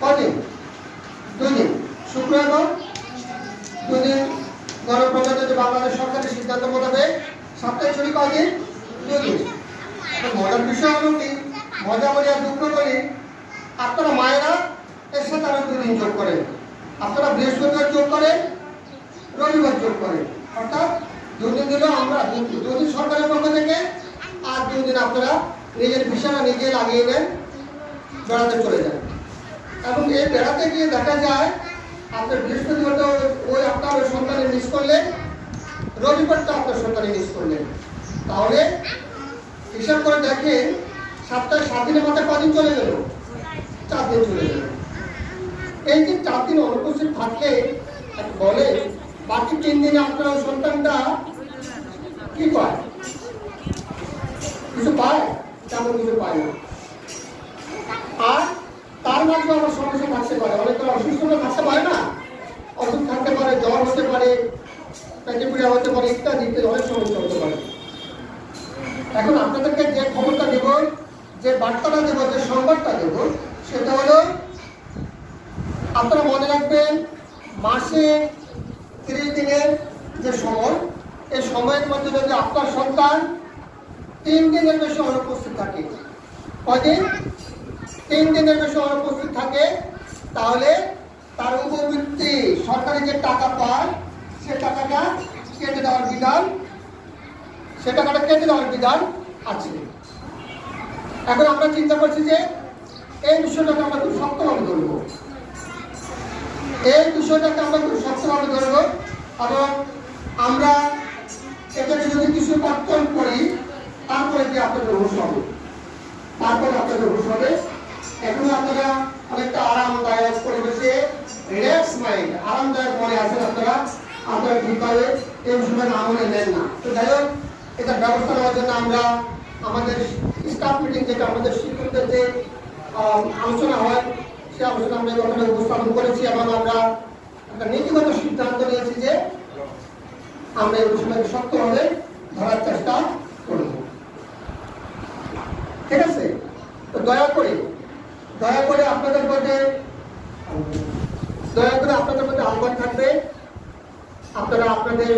কদিন? 2 দিন। শুক্র এবং 2 দিন গণপ্রজাতন্ত্রী বাংলাদেশ সরকারের সিদ্ধান্ত মোতাবেক সপ্তাহে ছুটি কদিন? 2 দিন। মজার বিষয় হলো কি, মজা বলি আর দুঃখ বলি, আপনারা মায়েরা এর সাথে আরো 2 দিন যোগ করেন। আপনারা বৃহস্পতিবার যোগ করেন, রবিবার যোগ করেন, অর্থাৎ 2 দিন দিলেও আমরা 2 দিন সরকারের পক্ষ থেকে, আর 2 দিন আপনারা নিজের বিছানা নিজে লাগিয়ে নেন, বেড়াতে চলে যান। এবং এই বেড়াতে গিয়ে দেখা যায় আপনার বৃহস্পতিবারটা ওই আপনার ওই সন্তানে মিস করলেন, রবিবারটা আপনার সন্তানে মিস করলেন, তাহলে হিসাব করে দেখেন সপ্তাহে 7 দিনের মাথায় কদিন চলে গেল? 4 দিন চলে গেল। এই যে 4 দিন অনুপস্থিত থাকলে বলে বাকি 3 দিনে আপনার সন্তানটা কি পায়? কিছু পায়? তেমন কিছু পায় না। আর তার মাঝে আমার সমস্যা থাকতে পারে, অনেকটা অসুস্থতা থাকতে পারে না, অসুখ থাকতে পারে, জ্বর হতে পারে, পেটে পীড়া হতে পারে, ইত্যাদি ইত্যাদি অনেক সমস্যা হতে পারে। এখন আপনাদেরকে যে খবরটা দেব, যে বার্তাটা দেব, যে সংবাদটা দেব, সেটা হলো আপনারা মনে রাখবেন মাসে 30 দিনের যে সময়, এই সময়ের মধ্যে যদি আপনার সন্তান 3 দিনের বেশি অনুপস্থিত থাকে, কদিন? 3 দিনের বেশি অনুপস্থিত থাকে, তাহলে তার উপবৃত্তি সরকারি যে টাকা পায় সে টাকাটা কেটে দেওয়ার বিধান, সে টাকাটা কেটে দেওয়ার বিধান আছে। এখন আমরা চিন্তা করছি যে এই বিষয়টাকে আমরা খুব শক্তভাবে ধরব, এই বিষয়টাকে আমরা খুব শক্তভাবে ধরব, এবং আমরা এটাকে যদি কিছু কর্তন করি তারপরে কি আপনাদের হুশ হবে, তারপরে আপনাদের হুশ হবে। এখন আপনারা অনেকটা আরামদায়ক পরিবেশে, রিল্যাক্স মাইন্ড, আরামদায়ক মনে আছেন আপনারা, আপনারা ঠিকভাবে এই বিষয়টা আমলে নেন না। তো যাই হোক, এটা ব্যবস্থা নেওয়ার জন্য আমরা আমাদের স্টাফ মিটিং, যেটা আমাদের শিক্ষকদের যে আলোচনা হয়, সে আলোচনা আমরা ওখানে উপস্থাপন করেছি, এবং আমরা একটা নীতিগত সিদ্ধান্ত নিয়েছি যে আমরা এই বিষয়টাকে শক্তভাবে ধরার চেষ্টা করব। ঠিক আছে? তো দয়া করে আপনাদের মধ্যে আহ্বান থাকবে, আপনারা আপনাদের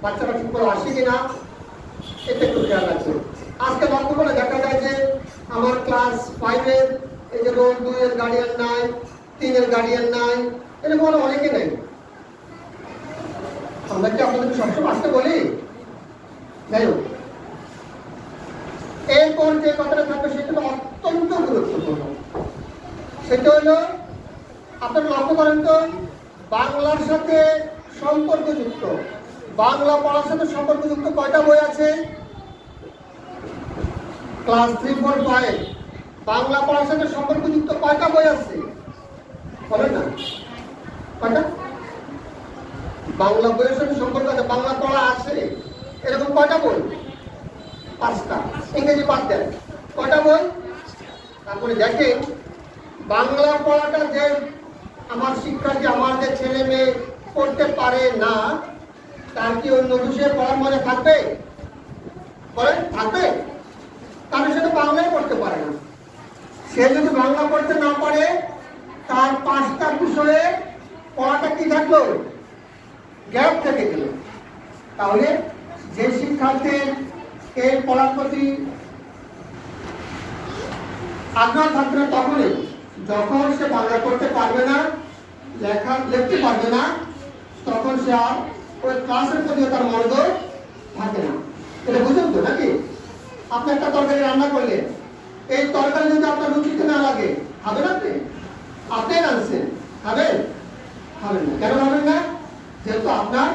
বাচ্চারা ঠিক করে আসে কিনা এটা একটু খেয়াল রাখবেন। আজকে লক্ষ্য করে দেখা যায় যে আমার ক্লাস 5-এর এই যে রোল 2-এর গার্ডিয়ান নাই, 3-এর গার্ডিয়ান নাই, এরকম অনেকে নেই। আমরা কি আপনাদেরকে সবসময় আসতে বলি? যাই হোক, এরপর যে কথাটা থাকবে সেটা অত্যন্ত গুরুত্বপূর্ণ। সেটা হলো আপনারা লক্ষ্য করেন তো, বাংলার সাথে সম্পর্কযুক্ত, বাংলা পড়ার সাথে সম্পর্কযুক্ত কয়টা বই আছে? ক্লাস 3, 4, 5 বাংলা পড়ার সাথে সম্পর্কযুক্ত কয়টা বই আছে? বলেন না, কয়টা? বাংলা বইয়ের সাথে সম্পর্ক আছে, বাংলা পড়া আছে, এরকম কয়টা বই? 5টা। ইংরেজি বাদ দেন, কয়টা বই? তারপরে দেখেন বাংলা পড়াটা যে আমার শিক্ষার্থী, আমার যে ছেলে মেয়ে পড়তে পারে না, তার কি অন্য বিষয়ে পড়ার মজা থাকবে? বলেন, থাকবে? তাহলে সে তো বাংলায় পড়তে পারে না। সে যদি বাংলা পড়তে না পারে, তার 5টা বিষয়ে পড়াটা কি থাকলো? গ্যাপ থেকে গেল। তাহলে যে শিক্ষার্থীর এই পড়ার প্রতি আগ্রহ থাকবে না, তখনই যখন সে বাংলা পড়তে পারবে না, লিখতে পারবে না, তখন সে আর ওই ক্লাসের প্রতি তার মনোযোগ থাকে না। এটা বুঝুন তো নাকি? আপনি একটা তরকারি রান্না করলেন, এই তরকারি যদি আপনার রুচিতে না লাগে, খাবেন আপনি? আপনি রাঁধছেন, খাবেন? খাবেন না। কেন খাবেন না? যেহেতু আপনার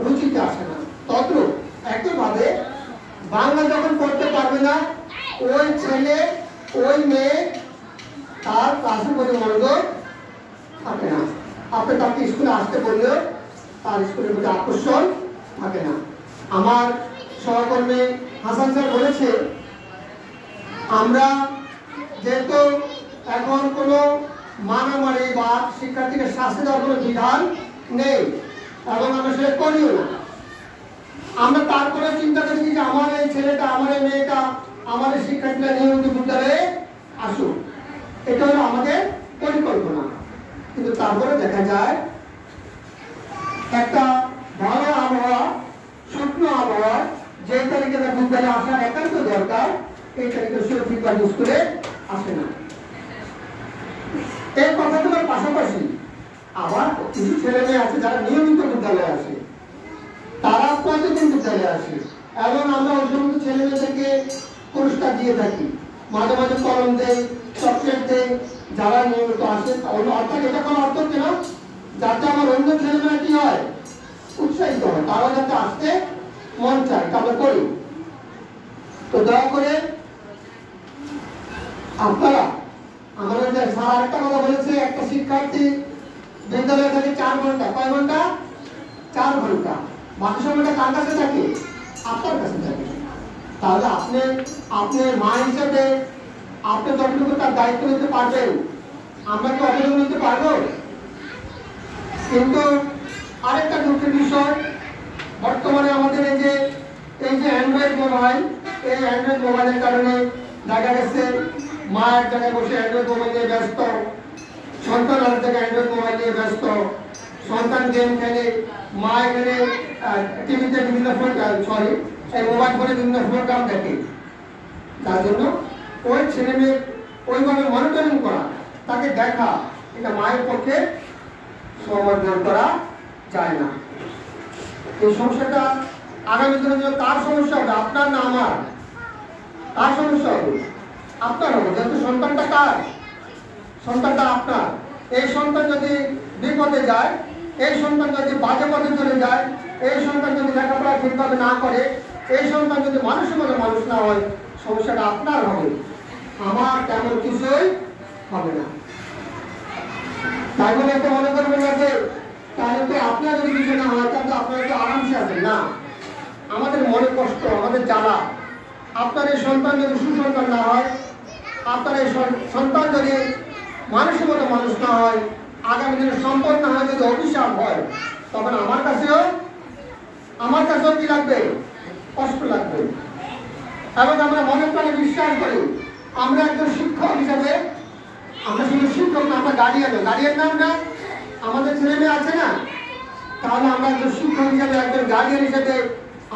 রুচিতে আসে না। তদ্রূপ একইভাবে বাংলা যখন পড়তে পারবে না, ওই ছেলে ওই মেয়ে তার ক্লাসের প্রতি মনোযোগ থাকে না। আপনি তাকে স্কুলে আসতে বললেও তার স্কুলের প্রতি আকর্ষণ থাকে না। আমার সহকর্মী হাসান স্যার বলেছে, আমরা যেহেতু এখন কোনো মারামারি বা শিক্ষার্থীকে শাস্তি দেওয়ার কোনো বিধান নেই, এবং আমরা সেটা করিও না, আমরা তারপরে চিন্তা করছি যে আমার এই ছেলেটা, আমার এই মেয়েটা, আমার এই শিক্ষার্থীরা নিয়মিত বিদ্যালয়ে আসুক। এটা হলো আমাদের পরিকল্পনা। তারপরে দেখা যায় একটা ভালো আবহাওয়া, শুকনো আবহাওয়া, যে তারিখে তার বিদ্যালয়ে আসার একান্ত দরকার, এই তারিখে সে ঠিকভাবে স্কুলে আসে না। এই কথাগুলোর পাশাপাশি আবার কিছু ছেলে মেয়ে আছে যারা নিয়মিত বিদ্যালয়ে আসে, তারা প্রতিদিন বিদ্যালয়ে আসে, এবং আমরা ওই সমস্ত ছেলে মেয়েদেরকে পুরস্কার দিয়ে থাকি, মাঝে মাঝে কলম দেই, চকলেট দেই, যারা নিয়মিত আসে। অর্থাৎ এটা কোনো অর্থ কেন, যাতে আমার অন্য ছেলে মেয়েরা কি হয়, উৎসাহিত হয়, তারা যাতে আসতে মন চায়, তা আমরা করি। তো দয়া করে আপনারা আমাদের যে স্যার একটা কথা বলেছে, একটা শিক্ষার্থী বিদ্যালয়ে থাকে 4 ঘন্টা, কয় ঘন্টা? 4 ঘন্টা। বাকি সময়টা কার কাছে থাকে? আপনার কাছে থাকে। তাহলে আপনি মা হিসেবে আপনি যতটুকু তার দায়িত্ব নিতে পারবেন, আমরা কি অবদান নিতে পারবো? কিন্তু আরেকটা দুঃখের বিষয়, বর্তমানে আমাদের এই যে অ্যান্ড্রয়েড মোবাইল, এই অ্যান্ড্রয়েড মোবাইলের কারণে দেখা গেছে মা এক জায়গায় বসে অ্যান্ড্রয়েড মোবাইল নিয়ে ব্যস্ত, সন্তান আরেক জায়গায় অ্যান্ড্রয়েড মোবাইল নিয়ে ব্যস্ত, সন্তান গেম খেলে, মা এখানে টিভিতে বিভিন্ন এই মোবাইল ফোনে বিভিন্ন প্রোগ্রাম দেখে। তার জন্য ওই ছেলে মেয়ে ওইভাবে মনিটরিং করা, তাকে দেখা, এটা মায়ের পক্ষে সমর্থন করা যায় না। এই সমস্যাটা আগামী দিনের জন্য কার সমস্যা হবে? আপনার না আমার? কার সমস্যা হবে? আপনার হবে, যেহেতু সন্তানটা কার? সন্তানটা আপনার। এই সন্তান যদি বিপদে যায়, এই সন্তান যদি বাজে পথে চলে যায়, এই সন্তান যদি লেখাপড়া ঠিকভাবে না করে, এই সন্তান যদি মানুষের মতো মানুষ না হয়, সমস্যাটা আপনার হবে, আমার তেমন কিছুই হবে না। তাই বলে একটা মনে করবেন না যে তাহলে তো আপনার যদি কিছু না হয় তাহলে আপনারা তো আরামসে আছেন। না, আমাদের মনে কষ্ট, আমাদের জ্বালা। আপনার এই সন্তান যদি সুসন্তান না হয়, আপনার এই সন্তান যদি মানুষের মতো মানুষ না হয়, আগামী দিনে সম্পদ না হয়, যদি অভিশাপ হয়, তখন আমার কাছেও কি লাগবে? কষ্ট লাগবে। এবং আমরা মনে প্রাণে বিশ্বাস করি, আমরা একজন শিক্ষক হিসাবে, আমরা শুধু শিক্ষক না, আমরা গার্ডিয়ান নাম না, আমাদের ছেলে মেয়ে আছে না, তাহলে আমরা একজন শিক্ষক হিসাবে, একজন গার্ডিয়ান হিসাবে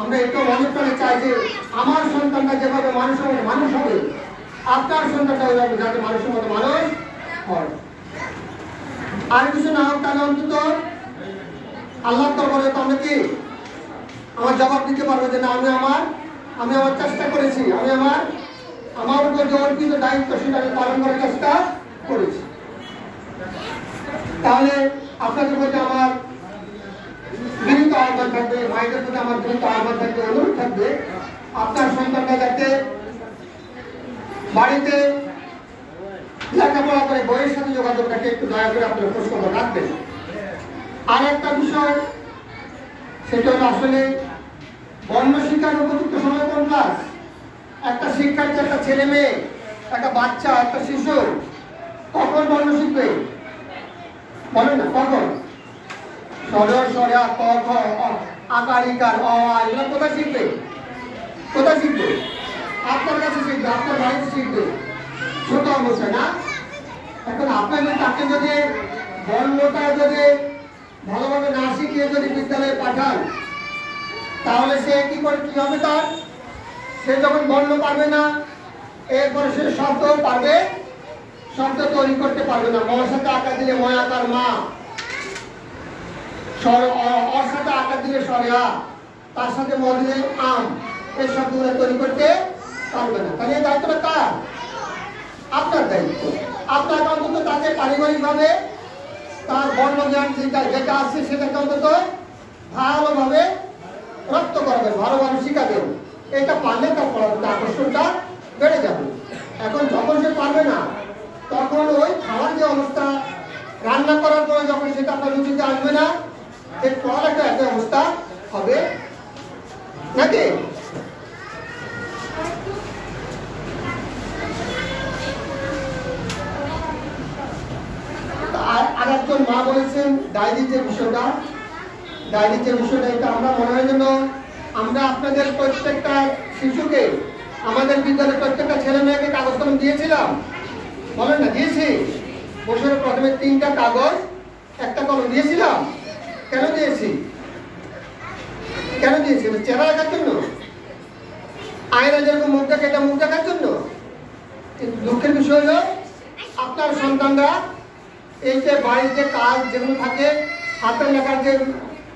আমরা একটু মনে প্রাণে চাই যে আমার সন্তানটা যেভাবে মানুষের মতো মানুষ হবে, আপনার সন্তানটা ওইভাবে যাতে মানুষের মতো মানুষ হয়। আর কিছু না হোক, তাহলে অন্তত আল্লাহর দরবারে তো আমরা কি আমার জবাব দিতে পারবো যে না, আমি আমার চেষ্টা করেছি, আমি আমার উপর যে অর্পিত দায়িত্ব সেটা আমি পালন করার চেষ্টা করেছি। তাহলে আপনাদের প্রতি আমার বিনীত আহ্বান থাকবে, মায়েদের প্রতি আমার বিনীত আহ্বান থাকবে, অনুরোধ থাকবে, আপনার সন্তানরা যাতে বাড়িতে লেখাপড়া করে বইয়ের সাথে যোগাযোগটাকে একটু দয়া করে আপনারা খোঁজ খবর রাখবেন। আর একটা বিষয়, সেটা হলো আসলে বর্ণ শিক্ষার উপযুক্ত সময় কোন ক্লাস? একটা শিক্ষার্থী, একটা ছেলে মেয়ে, একটা বাচ্চা, একটা শিশু কখন বর্ণ শিখবে? বলেন না, কখন? সরা, ক, খ, আকার, ইকার, অ, আ, এগুলো কোথায় শিখবে? কোথায় শিখবে? আপনার কাছে শিখবে, আপনার বাড়িতে শিখবে, ছোট অবস্থায় না? এখন আপনাদের তাকে যদি বর্ণটা যদি ভালোভাবে না শিখিয়ে যদি বিদ্যালয়ে পাঠান, তাহলে সে কি হবে? তার সে যখন বর্ণ পারবে না, এরপরে সে শব্দ পারবে, শব্দ তৈরি করতে পারবে না। মর সাথে আকার দিলে ময় আকার মা, অর সাথে আকার দিলে সরেয়া, তার সাথে ম দিলে আম, এই শব্দগুলো তৈরি করতে পারবে না। তাহলে এই দায়িত্বটা কার? আপনার দায়িত্ব। আপনার অন্তত তাকে পারিবারিকভাবে তার বর্ণ জ্ঞান যেটা আছে সেটাকে অন্তত ভালোভাবে রপ্ত করবেন, ভালোভাবে শিখাবেন। এটা পারলে তার পড়াশোনার আকর্ষণটা বেড়ে যাবে। এখন যখন সে পারবে না, তখন ওই খাওয়ার যে অবস্থা, রান্না করার পরে যখন সেটা আপনার রুচিতে আসবে না, এই পড়ালেখার একটা অবস্থা হবে নাকি? আর একজন মা বলেছেন ডায়েরির যে বিষয়টা, এটা আমরা মনে হয় যেন আমরা আপনাদের প্রত্যেকটা শিশুকে, আমাদের বিদ্যালয়ের প্রত্যেকটা ছেলে মেয়েকে কাগজ কলম দিয়েছিলাম, বলেন না? দিয়েছি। বছরের প্রথমে 3টা কাগজ একটা কলম দিয়েছিলাম? কেন দিয়েছি? কেন দিয়েছি? চেহারা দেখার জন্য? আয়না যেরকম মুখ দেখে এটা মুখ দেখার জন্য? কিন্তু দুঃখের বিষয় হলো আপনার সন্তানরা এই যে বাড়ির যে কাজ যেগুলো থাকে, হাতের লেখার যে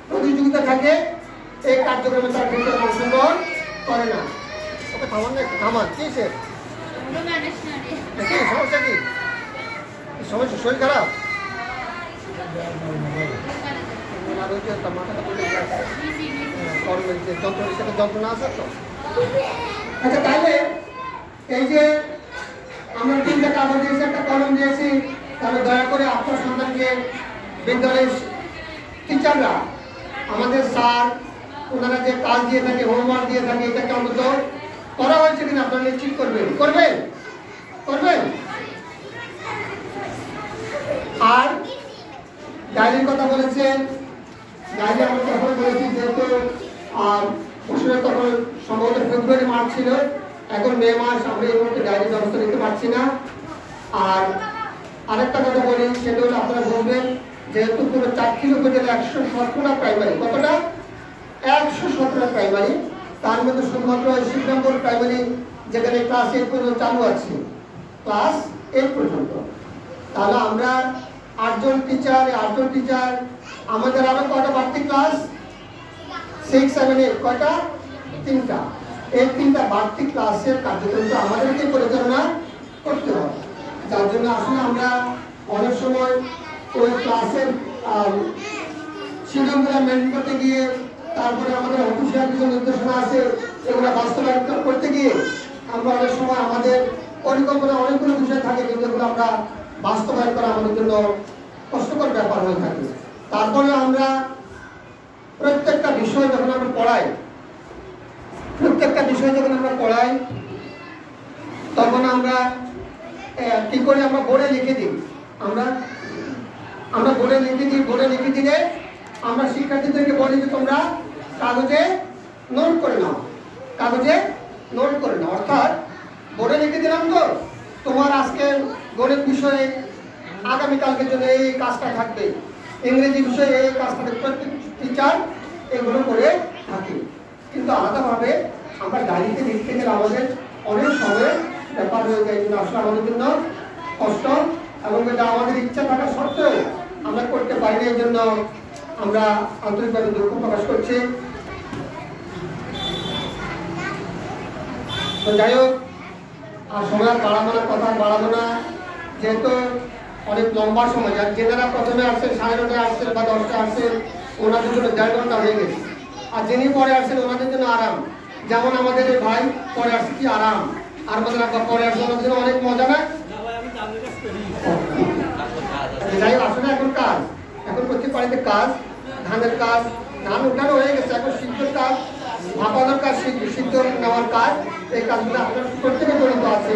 প্রতিযোগিতা থাকে, এই কার্যক্রমে তার ক্ষেত্রে অংশগ্রহণ করে না। ওকে থামান না, একটু থামান। কি সে সমস্যা? কি সমস্যা? শরীর খারাপ? যন্ত্রণা আছে তো? আচ্ছা, তাহলে এই যে আমরা 3টা কাগজ দিয়েছি, একটা কলম দিয়েছি, তাহলে দয়া করে আপনার সন্তানকে বিদ্যালয়ের টিচাররা, আমাদের স্যার, ওনারা যে কাজ দিয়ে থাকে, হোমওয়ার্ক দিয়ে থাকে, এটাকে অন্তত করা হয়েছে কিনা আপনারা নিশ্চিত করবেন। করবেন? করবেন? আর ডায়েরির কথা বলেছেন, ডায়েরি আমরা তখন বলেছি যেহেতু তখন সম্ভবত ফেব্রুয়ারি মার্চ ছিল, এখন মে মাস, আমরা এই মুহূর্তে ডায়েরির ব্যবস্থা নিতে পারছি না। আর আরেকটা কথা বলি, সেটা হলো আপনারা বলবেন যেহেতু পুরো 4 উপজেলা 117টা প্রাইমারি, কতটা? 117টা প্রাইমারি, তার মধ্যে শুধুমাত্র 10 নম্বর প্রাইমারি যেখানে ক্লাস 8 পর্যন্ত চালু আছে, ক্লাস 8 পর্যন্ত। তাহলে আমরা 8জন টিচার, আমাদের আরো কয়টা বাড়তি ক্লাস? 6, 7, 8, কয়টা? 3টা। এই 3টা বাড়তি ক্লাসের কার্যক্রমটা আমাদেরকে পরিচালনা করতে হবে। যার জন্য আসলে আমরা অনেক সময় ওই ক্লাসের শিডিউলগুলো মেনটেন করতে গিয়ে, তারপরে আমাদের অফিসিয়াল কিছু নির্দেশনা আছে, এগুলো বাস্তবায়ন করতে গিয়ে আমরা অনেক সময় আমাদের পরিকল্পনা অনেকগুলো বিষয় থাকে, কিন্তু এগুলো আমরা বাস্তবায়ন করা আমাদের জন্য কষ্টকর ব্যাপার হয়ে থাকে। তারপরে আমরা প্রত্যেকটা বিষয় যখন আমরা পড়াই, তখন আমরা কি করে আমরা বোর্ডে লিখে দিই। আমরা বোর্ডে লিখে দিলে আমরা শিক্ষার্থীদেরকে বলি যে তোমরা কাগজে নোট করে নাও। অর্থাৎ বোর্ডে লিখে দিলাম তো তোমার আজকে গণিত বিষয়ে আগামীকালকের জন্য এই কাজটা থাকবে, ইংরেজি বিষয়ে এই কাজটা থাকবে। প্রত্যেক টিচার এগুলো করে থাকে, কিন্তু আলাদাভাবে আমরা ডায়েরিতে লিখতে গেলে আমাদের অনেক সময় ব্যাপার হয়ে যায়, কিন্তু আসলে আমাদের জন্য কষ্ট, এবং এটা আমাদের ইচ্ছা থাকা সত্ত্বেও আমরা করতে পারি না। এই জন্য আমরা আন্তরিকভাবে দুঃখ প্রকাশ করছি। তো যাই হোক, আর সময় কথা বাড়াবো না, যেহেতু অনেক লম্বা সময়। আর যারা প্রথমে আসছেন 9:30 আসছেন বা 10টা আসছেন, ওনাদের জন্য 1.5 ঘন্টা হয়ে গেছে। আর যিনি পরে আসছেন ওনাদের জন্য আরাম, যেমন আমাদের এই ভাই পরে আসছে, কি আরাম। আর আমাদের পরে আসছে ওনাদের জন্য অনেক মজা না? যাই হোক, আসলে এখন প্রত্যেক বাড়িতে কাজ, ধানের কাজ, ধান উঠানো হয়ে গেছে, এখন সিদ্ধর কাজ, ভাপানোর কাজ, সিদ্ধ নেওয়ার কাজ, এই কাজগুলো আপনার প্রত্যেকে জড়িত আছে।